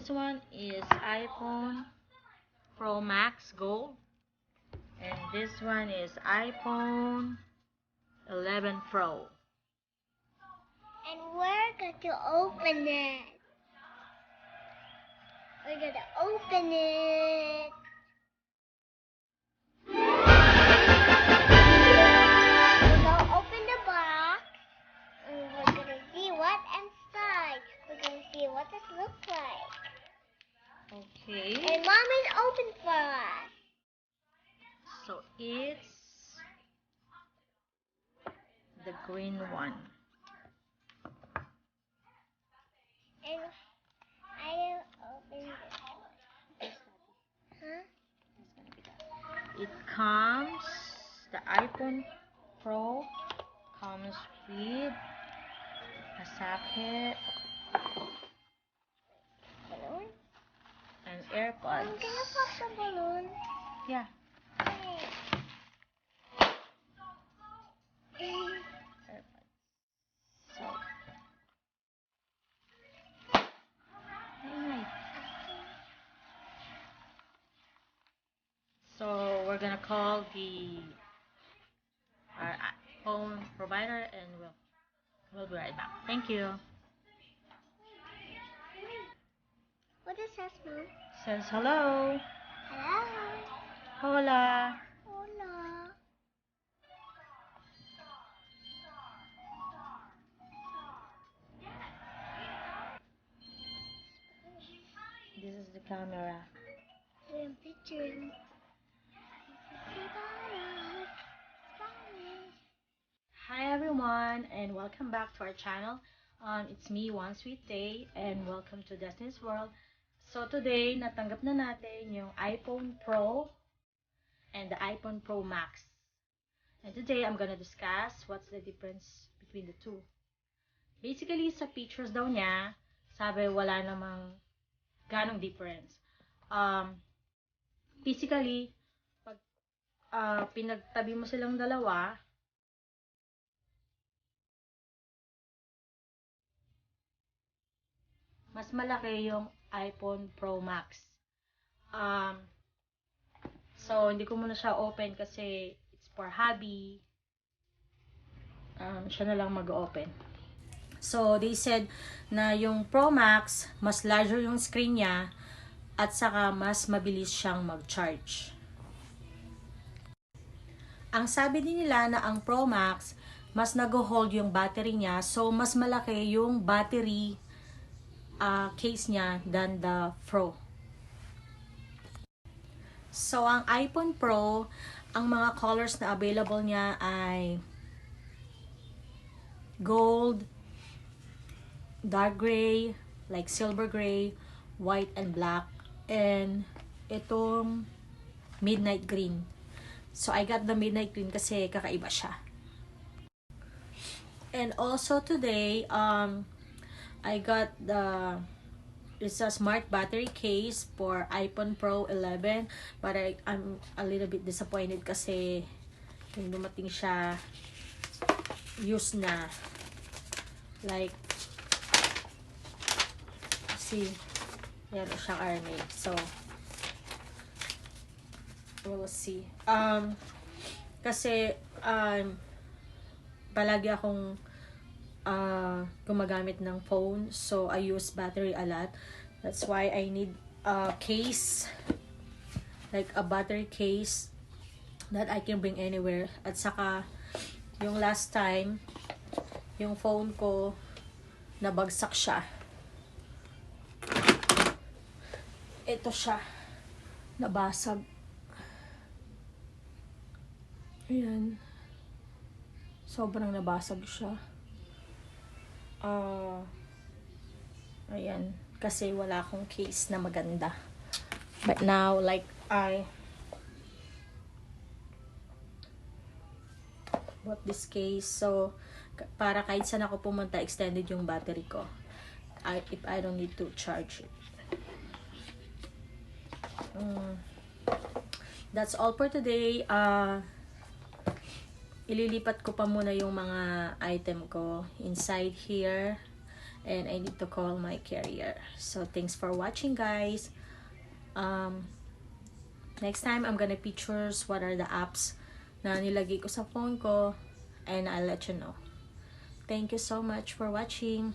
this one is iPhone Pro Max Gold. And this one is iPhone 11 Pro. And we're going to open it. We're going to open it. We're going to open the box. And we're going to see what's inside. We're going to see what it looks like. Okay. And Mommy's open for us. So it's the green one. And I will open this one. Huh? It comes, the iPhone Pro comes with a socket Balloon? and I'm AirPods. gonna pop the balloon. Yeah. So, alright. So we're gonna call our phone provider and we'll be right back. Thank you. What is that, Mom? Says hello. Hello. Hola. Hola. This is the camera. I'm picturing. Hi everyone and welcome back to our channel. It's me, One Sweet Day, and welcome to Destiny's World. So today, natanggap na natin yung iPhone Pro and the iPhone Pro Max. And today, I'm gonna discuss what's the difference between the two. Basically, sa features daw niya, sabi wala namang ganong difference. Physically, pag pinagtabi mo silang dalawa, mas malaki yung iPhone Pro Max. So, hindi ko muna siya open kasi it's for hobby. Siya na lang mag-open. So, they said na yung Pro Max, mas larger yung screen niya at saka mas mabilis siyang mag-charge. Ang sabi din nila na ang Pro Max, mas nag-hold yung battery niya. So, mas malaki yung battery case niya than the Pro. So, ang iPhone Pro, ang mga colors na available niya ay gold, dark gray, like silver gray, white and black, and itong midnight green. So, I got the midnight green kasi kakaiba siya. And also today, I got it's a smart battery case for iPhone Pro 11, but I'm a little bit disappointed kasi yung dumating siya used na, like, see, meron siyang army, so we'll see. Kasi palagi akong gumagamit ng phone, so I use battery a lot. That's why I need a case, like a battery case that I can bring anywhere. At saka yung last time yung phone ko nabagsak siya, ito siya, nabasag, ayan, sobrang nabasag siya. Ayan, kasi wala akong case na maganda. But now, like, I bought this case, so para kahit saan ako pumunta, extended yung battery ko, if I don't need to charge it. That's all for today. Ililipat ko pa muna yung mga item ko inside here, and I need to call my carrier. So thanks for watching, guys. Next time I'm gonna pictures what are the apps na nilagay ko sa phone ko, and I'll let you know. Thank you so much for watching.